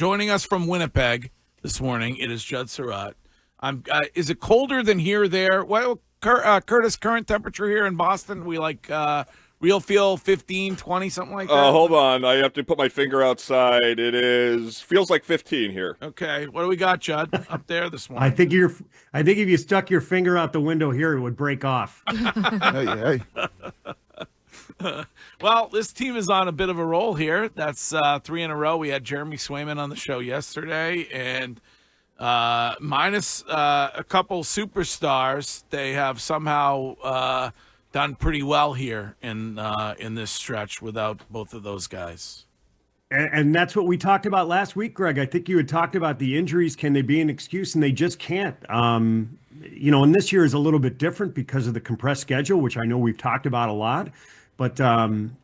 Joining us from Winnipeg this morning, it is Judd Sirott. Is it colder than here or there? Well, Curtis, current temperature here in Boston, we real feel 15, 20, something like that? Hold on. I have to put my finger outside. Feels like 15 here. Okay. What do we got, Judd, up there this morning? I think if you stuck your finger out the window here, it would break off. Hey. Well, this team is on a bit of a roll here. That's 3 in a row. We had Jeremy Swayman on the show yesterday, and minus a couple superstars, they have somehow done pretty well here in this stretch without both of those guys. And that's what we talked about last week, Greg. I think you had talked about the injuries. Can they be an excuse? And they just can't. And this year is a little bit different because of the compressed schedule, which I know we've talked about a lot. But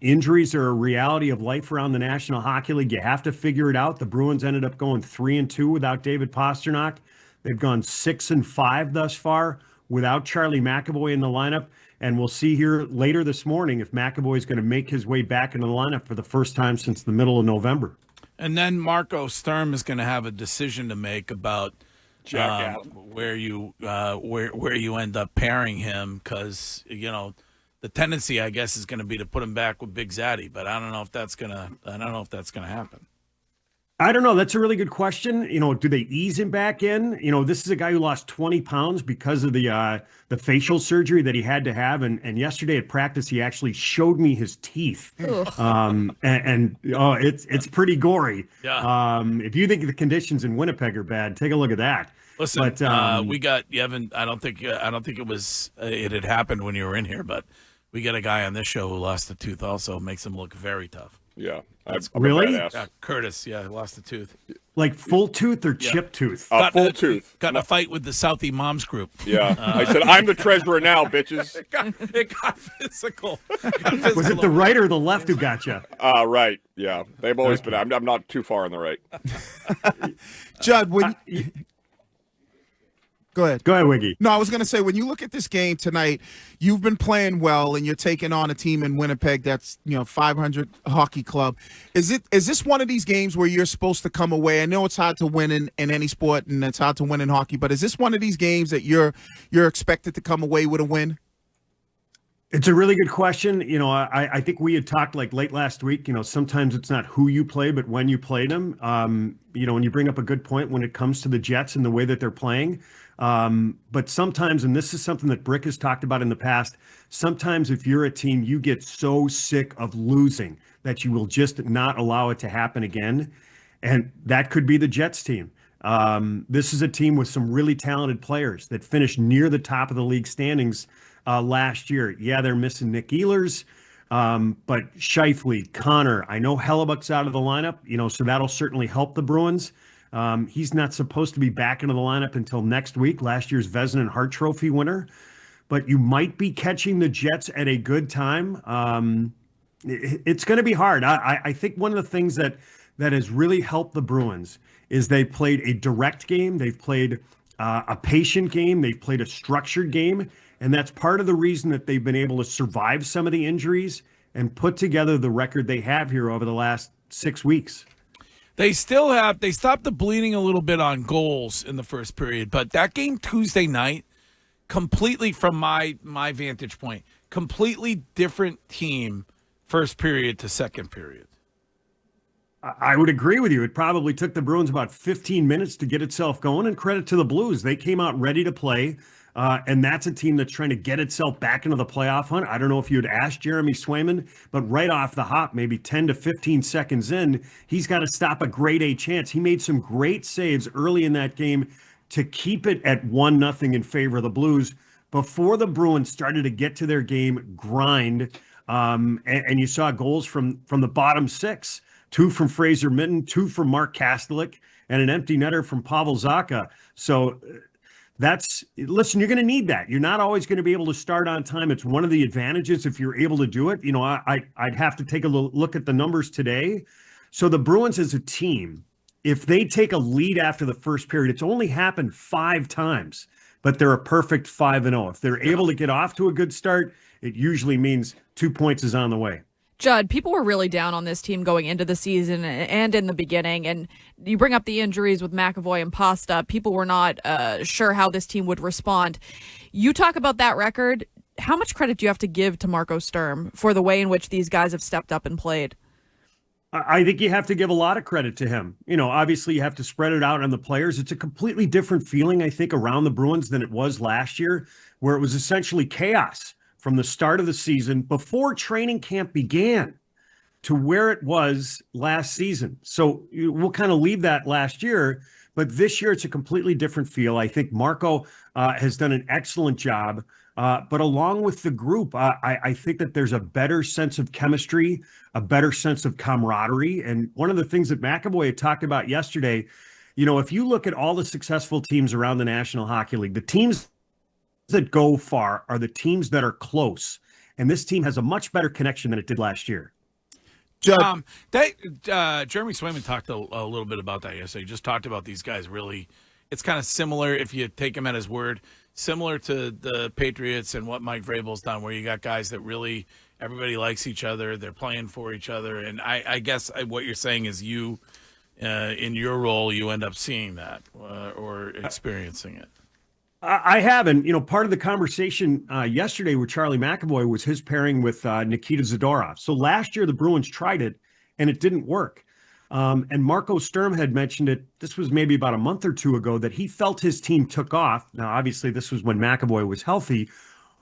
injuries are a reality of life around the National Hockey League. You have to figure it out. The Bruins ended up going 3-2 without David Pastrnak. They've gone 6-5 thus far without Charlie McAvoy in the lineup. And we'll see here later this morning if McAvoy is going to make his way back into the lineup for the first time since the middle of November. And then Marco Sturm is going to have a decision to make about where you end up pairing him, because the tendency, I guess, is going to be to put him back with Big Zaddy, but I don't know if that's gonna happen. I don't know. That's a really good question. Do they ease him back in? This is a guy who lost 20 pounds because of the facial surgery that he had to have. And yesterday at practice, he actually showed me his teeth. It's pretty gory. Yeah. If you think the conditions in Winnipeg are bad, take a look at that. Listen, we got Evan. I don't think it had happened when you were in here, but we got a guy on this show who lost a tooth. Also makes him look very tough. Yeah. Really? Yeah, Curtis, lost a tooth. Like full tooth or chip tooth? Full tooth. Got in a fight with the Southie Moms group. Yeah. I said, I'm the treasurer now, bitches. It got physical. Was it the right or the left who got you? Right. Yeah. They've always been. I'm not too far on the right. Judd, Go ahead, Wiggy. No, I was going to say, when you look at this game tonight, you've been playing well, and you're taking on a team in Winnipeg that's 500 hockey club. Is this one of these games where you're supposed to come away? I know it's hard to win in any sport, and it's hard to win in hockey, but is this one of these games that you're expected to come away with a win? It's a really good question. I think we had talked like late last week, sometimes it's not who you play, but when you play them. And you bring up a good point when it comes to the Jets and the way that they're playing. But sometimes, and this is something that Brick has talked about in the past, sometimes if you're a team, you get so sick of losing that you will just not allow it to happen again. And that could be the Jets team. This is a team with some really talented players that finished near the top of the league standings last year. Yeah, they're missing Nick Ehlers, but Scheifele, Connor, I know Hellebuck's out of the lineup, so that'll certainly help the Bruins. He's not supposed to be back into the lineup until next week, last year's Vezina and Hart Trophy winner. But you might be catching the Jets at a good time. It's going to be hard. I think one of the things that has really helped the Bruins is they played a direct game. They've played a patient game. They've played a structured game. And that's part of the reason that they've been able to survive some of the injuries and put together the record they have here over the last 6 weeks. They stopped the bleeding a little bit on goals in the first period, but that game Tuesday night, completely from my vantage point, completely different team first period to second period. I would agree with you. It probably took the Bruins about 15 minutes to get itself going, and credit to the Blues. They came out ready to play. And that's a team that's trying to get itself back into the playoff hunt. I don't know if you had asked Jeremy Swayman, but right off the hop, maybe 10 to 15 seconds in, he's got to stop a grade A chance. He made some great saves early in that game to keep it at 1-0 in favor of the Blues before the Bruins started to get to their game grind. And you saw goals from the bottom six, 2 from Fraser Minton, 2 from Mark Kastelik, and an empty netter from Pavel Zacha. So listen, you're going to need that. You're not always going to be able to start on time. It's one of the advantages if you're able to do it. I'd have to take a look at the numbers today. So the Bruins as a team, if they take a lead after the first period, it's only happened 5 times, but they're a perfect 5-0. If they're able to get off to a good start, it usually means 2 points is on the way. Judd, people were really down on this team going into the season and in the beginning, and you bring up the injuries with McAvoy and Pasta. People were not sure how this team would respond. You talk about that record. How much credit do you have to give to Marco Sturm for the way in which these guys have stepped up and played? I think you have to give a lot of credit to him. Obviously you have to spread it out on the players. It's a completely different feeling, I think, around the Bruins than it was last year, where it was essentially chaos from the start of the season before training camp began to where it was last season. So we'll kind of leave that last year, but this year it's a completely different feel. I think Marco has done an excellent job, but along with the group, I think that there's a better sense of chemistry, a better sense of camaraderie. And one of the things that McAvoy had talked about yesterday, if you look at all the successful teams around the National Hockey League, the teams that go far are the teams that are close. And this team has a much better connection than it did last year. Jeremy Swayman talked a little bit about that yesterday. He just talked about these guys really. It's kind of similar, if you take him at his word, similar to the Patriots and what Mike Vrabel's done, where you got guys that really everybody likes each other. They're playing for each other. And I guess what you're saying is you, in your role, you end up seeing that or experiencing it. I haven't. Part of the conversation yesterday with Charlie McAvoy was his pairing with Nikita Zadorov. So last year the Bruins tried it, and it didn't work. And Marco Sturm had mentioned it, this was maybe about a month or two ago, that he felt his team took off. Now, obviously, this was when McAvoy was healthy,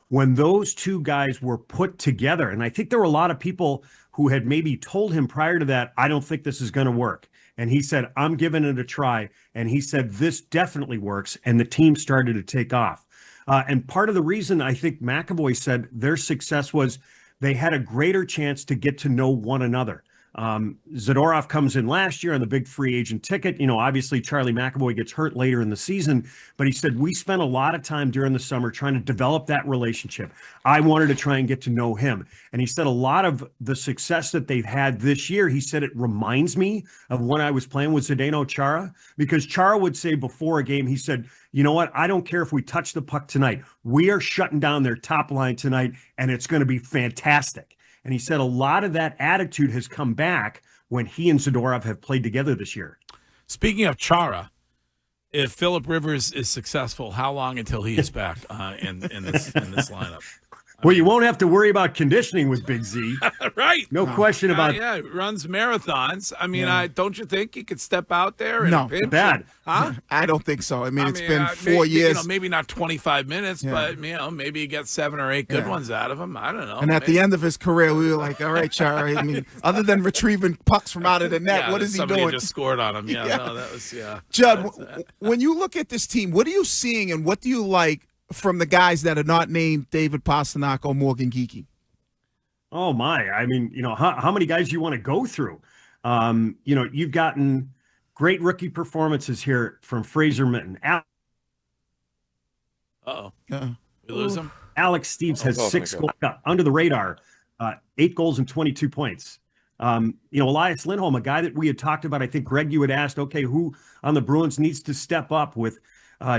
when those two guys were put together. And I think there were a lot of people who had maybe told him prior to that, I don't think this is going to work. And he said, I'm giving it a try. And he said, this definitely works. And the team started to take off. And part of the reason I think McAvoy said their success was they had a greater chance to get to know one another. Zadorov comes in last year on the big free agent ticket. Obviously Charlie McAvoy gets hurt later in the season, but he said, we spent a lot of time during the summer trying to develop that relationship. I wanted to try and get to know him. And he said a lot of the success that they've had this year, he said, it reminds me of when I was playing with Zdeno Chara, because Chara would say before a game, he said, you know what? I don't care if we touch the puck tonight. We are shutting down their top line tonight, and it's going to be fantastic. And he said a lot of that attitude has come back when he and Zadorov have played together this year. Speaking of Chara, if Phillip Rivers is successful, how long until he is back in this lineup? You won't have to worry about conditioning with Big Z. Right. No question about it. Yeah, runs marathons. I mean, don't you think he could step out there? No, bad. Huh? I don't think so. It's been 4 years. Maybe not 25 minutes, but maybe you get 7 or 8 good ones out of him. I don't know. And at the end of his career, we were like, all right, Chara. Other than retrieving pucks from out of the net, what is he doing? Somebody just scored on him. No, that was Judd, when you look at this team, what are you seeing and what do you like from the guys that are not named David Pastrnak or Morgan Geekie? Oh my! I mean, how many guys do you want to go through? You've gotten great rookie performances here from Fraser Minton. We lose him. Alex Steves has 6 goals under the radar, 8 goals and 22 points. Elias Lindholm, a guy that we had talked about. I think Greg, you had asked, okay, who on the Bruins needs to step up with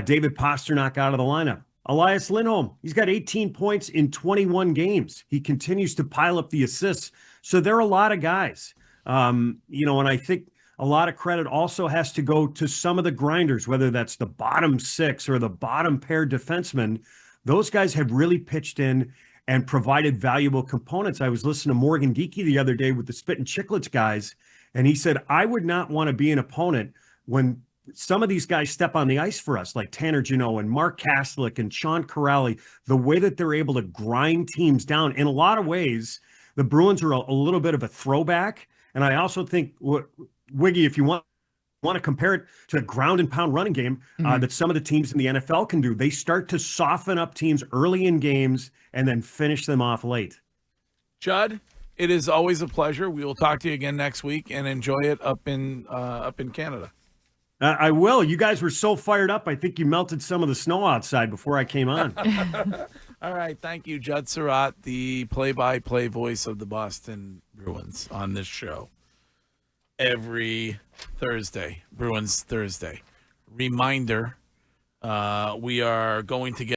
David Pastrnak out of the lineup? Elias Lindholm, he's got 18 points in 21 games. He continues to pile up the assists. So there are a lot of guys, and I think a lot of credit also has to go to some of the grinders, whether that's the bottom 6 or the bottom pair defensemen. Those guys have really pitched in and provided valuable components. I was listening to Morgan Geekie the other day with the Spit and Chicklets guys, and he said, I would not want to be an opponent when some of these guys step on the ice for us, like Tanner Jeannot and Mark Kastelic and Sean Corrali, the way that they're able to grind teams down. In a lot of ways, the Bruins are a little bit of a throwback. And I also think, Wiggy, if you want to compare it to the ground and pound running game that some of the teams in the NFL can do, they start to soften up teams early in games and then finish them off late. Judd, it is always a pleasure. We will talk to you again next week and enjoy it up in Canada. I will. You guys were so fired up. I think you melted some of the snow outside before I came on. All right. Thank you, Judd Sirott, the play-by-play voice of the Boston Bruins on this show. Every Thursday, Bruins Thursday. Reminder, we are going to get